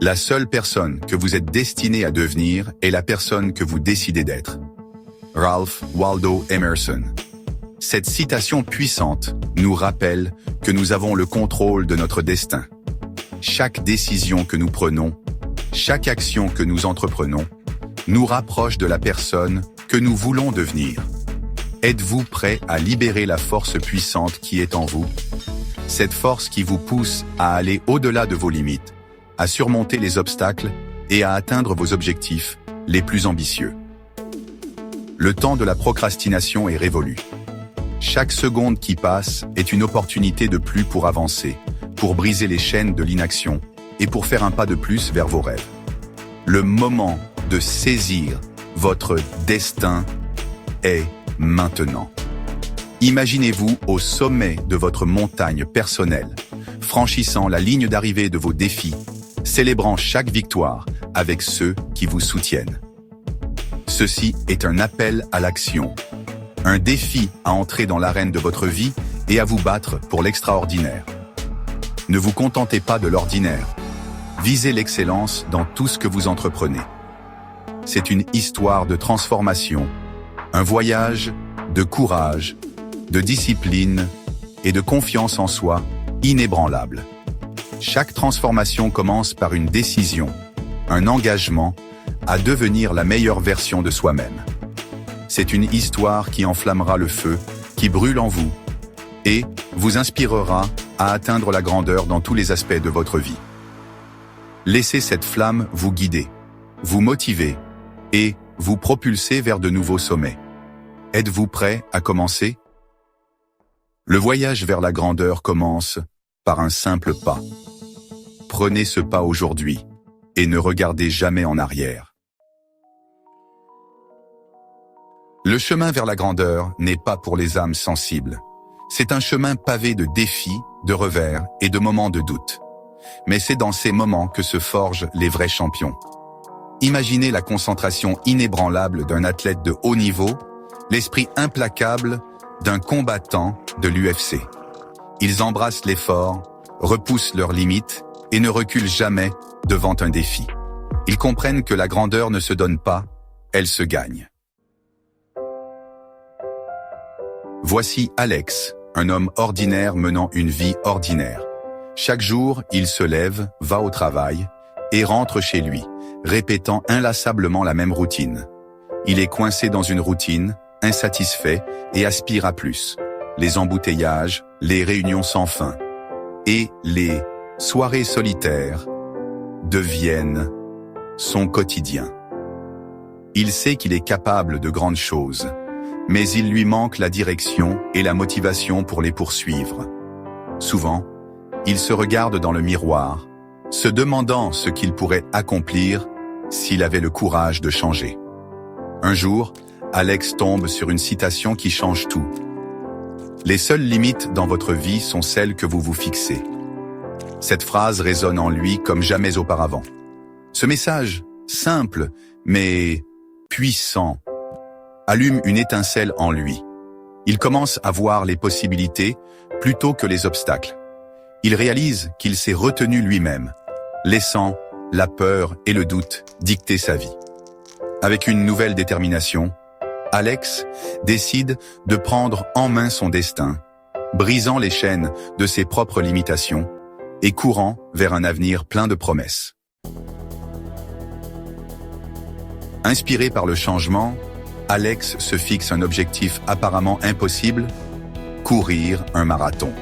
La seule personne que vous êtes destiné à devenir est la personne que vous décidez d'être. Ralph Waldo Emerson. Cette citation puissante nous rappelle que nous avons le contrôle de notre destin. Chaque décision que nous prenons, chaque action que nous entreprenons, nous rapproche de la personne que nous voulons devenir. Êtes-vous prêt à libérer la force puissante qui est en vous? Cette force qui vous pousse à aller au-delà de vos limites, à surmonter les obstacles et à atteindre vos objectifs les plus ambitieux. Le temps de la procrastination est révolu. Chaque seconde qui passe est une opportunité de plus pour avancer, pour briser les chaînes de l'inaction et pour faire un pas de plus vers vos rêves. Le moment de saisir votre destin est maintenant. Imaginez-vous au sommet de votre montagne personnelle, franchissant la ligne d'arrivée de vos défis, célébrant chaque victoire avec ceux qui vous soutiennent. Ceci est un appel à l'action, un défi à entrer dans l'arène de votre vie et à vous battre pour l'extraordinaire. Ne vous contentez pas de l'ordinaire. Visez l'excellence dans tout ce que vous entreprenez. C'est une histoire de transformation, un voyage de courage, de discipline et de confiance en soi inébranlable. Chaque transformation commence par une décision, un engagement à devenir la meilleure version de soi-même. C'est une histoire qui enflammera le feu, qui brûle en vous, et vous inspirera à atteindre la grandeur dans tous les aspects de votre vie. Laissez cette flamme vous guider, vous motiver et vous propulser vers de nouveaux sommets. Êtes-vous prêt à commencer? Le voyage vers la grandeur commence par un simple pas. Prenez ce pas aujourd'hui et ne regardez jamais en arrière. Le chemin vers la grandeur n'est pas pour les âmes sensibles. C'est un chemin pavé de défis, de revers et de moments de doute. Mais c'est dans ces moments que se forgent les vrais champions. Imaginez la concentration inébranlable d'un athlète de haut niveau, l'esprit implacable d'un combattant de l'UFC. Ils embrassent l'effort, repoussent leurs limites et ne reculent jamais devant un défi. Ils comprennent que la grandeur ne se donne pas, elle se gagne. Voici Alex, un homme ordinaire menant une vie ordinaire. Chaque jour, il se lève, va au travail et rentre chez lui, répétant inlassablement la même routine. Il est coincé dans une routine, insatisfait et aspire à plus. Les embouteillages, les réunions sans fin et les soirées solitaires deviennent son quotidien. Il sait qu'il est capable de grandes choses, mais il lui manque la direction et la motivation pour les poursuivre. Souvent, il se regarde dans le miroir, se demandant ce qu'il pourrait accomplir s'il avait le courage de changer. Un jour, Alex tombe sur une citation qui change tout. Les seules limites dans votre vie sont celles que vous vous fixez. Cette phrase résonne en lui comme jamais auparavant. Ce message, simple mais puissant, allume une étincelle en lui. Il commence à voir les possibilités plutôt que les obstacles. Il réalise qu'il s'est retenu lui-même, laissant la peur et le doute dicter sa vie. Avec une nouvelle détermination, Alex décide de prendre en main son destin, brisant les chaînes de ses propres limitations et courant vers un avenir plein de promesses. Inspiré par le changement, Alex se fixe un objectif apparemment impossible, courir un marathon.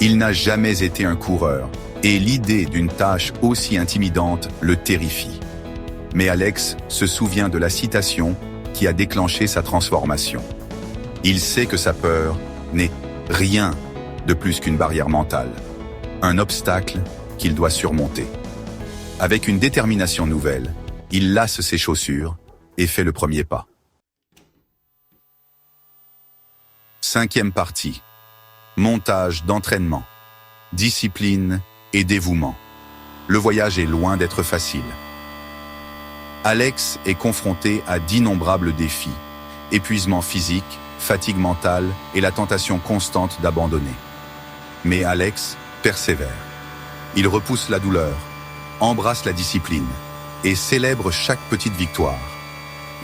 Il n'a jamais été un coureur, et l'idée d'une tâche aussi intimidante le terrifie. Mais Alex se souvient de la citation qui a déclenché sa transformation. Il sait que sa peur n'est rien de plus qu'une barrière mentale, un obstacle qu'il doit surmonter. Avec une détermination nouvelle, il lasse ses chaussures et fait le premier pas. 5e partie. Montage d'entraînement, discipline et dévouement. Le voyage est loin d'être facile. Alex est confronté à d'innombrables défis, épuisement physique, fatigue mentale et la tentation constante d'abandonner. Mais Alex persévère. Il repousse la douleur, embrasse la discipline et célèbre chaque petite victoire.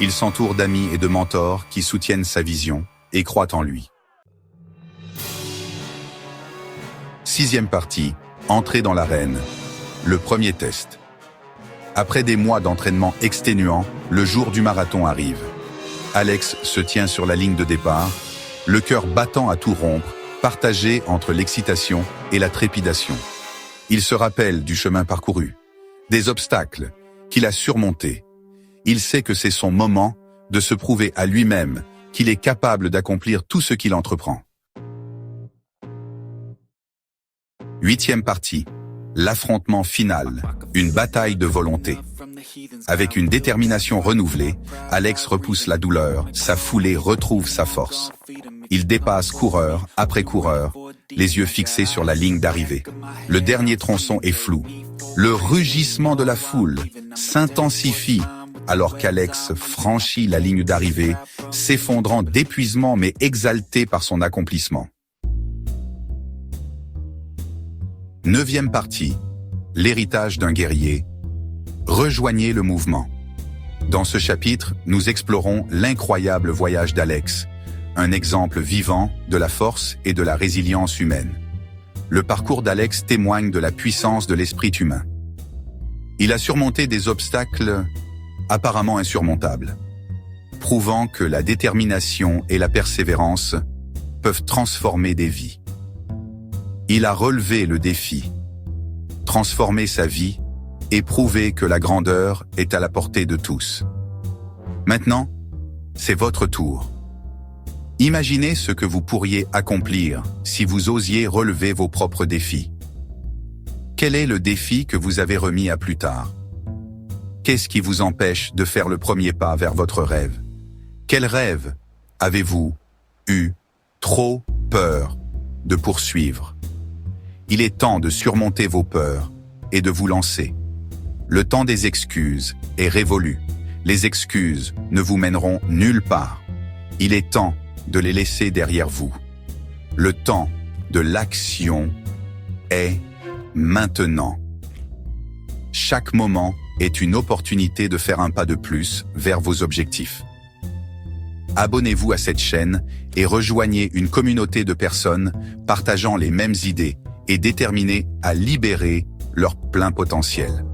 Il s'entoure d'amis et de mentors qui soutiennent sa vision et croient en lui. 6e partie, entrée dans l'arène. Le premier test. Après des mois d'entraînement exténuant, le jour du marathon arrive. Alex se tient sur la ligne de départ, le cœur battant à tout rompre, partagé entre l'excitation et la trépidation. Il se rappelle du chemin parcouru, des obstacles qu'il a surmontés. Il sait que c'est son moment de se prouver à lui-même qu'il est capable d'accomplir tout ce qu'il entreprend. 8e partie. L'affrontement final, une bataille de volonté. Avec une détermination renouvelée, Alex repousse la douleur, sa foulée retrouve sa force. Il dépasse coureur après coureur, les yeux fixés sur la ligne d'arrivée. Le dernier tronçon est flou. Le rugissement de la foule s'intensifie alors qu'Alex franchit la ligne d'arrivée, s'effondrant d'épuisement mais exalté par son accomplissement. 9e partie, l'héritage d'un guerrier. Rejoignez le mouvement. Dans ce chapitre, nous explorons l'incroyable voyage d'Alex, un exemple vivant de la force et de la résilience humaine. Le parcours d'Alex témoigne de la puissance de l'esprit humain. Il a surmonté des obstacles apparemment insurmontables, prouvant que la détermination et la persévérance peuvent transformer des vies. Il a relevé le défi, transformé sa vie et prouvé que la grandeur est à la portée de tous. Maintenant, c'est votre tour. Imaginez ce que vous pourriez accomplir si vous osiez relever vos propres défis. Quel est le défi que vous avez remis à plus tard? Qu'est-ce qui vous empêche de faire le premier pas vers votre rêve? Quel rêve avez-vous eu trop peur de poursuivre? Il est temps de surmonter vos peurs et de vous lancer. Le temps des excuses est révolu. Les excuses ne vous mèneront nulle part. Il est temps de les laisser derrière vous. Le temps de l'action est maintenant. Chaque moment est une opportunité de faire un pas de plus vers vos objectifs. Abonnez-vous à cette chaîne et rejoignez une communauté de personnes partageant les mêmes idées et déterminées à libérer leur plein potentiel.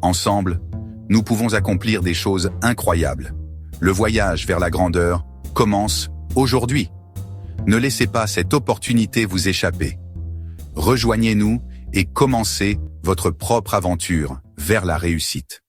Ensemble, nous pouvons accomplir des choses incroyables. Le voyage vers la grandeur commence aujourd'hui. Ne laissez pas cette opportunité vous échapper. Rejoignez-nous et commencez votre propre aventure vers la réussite.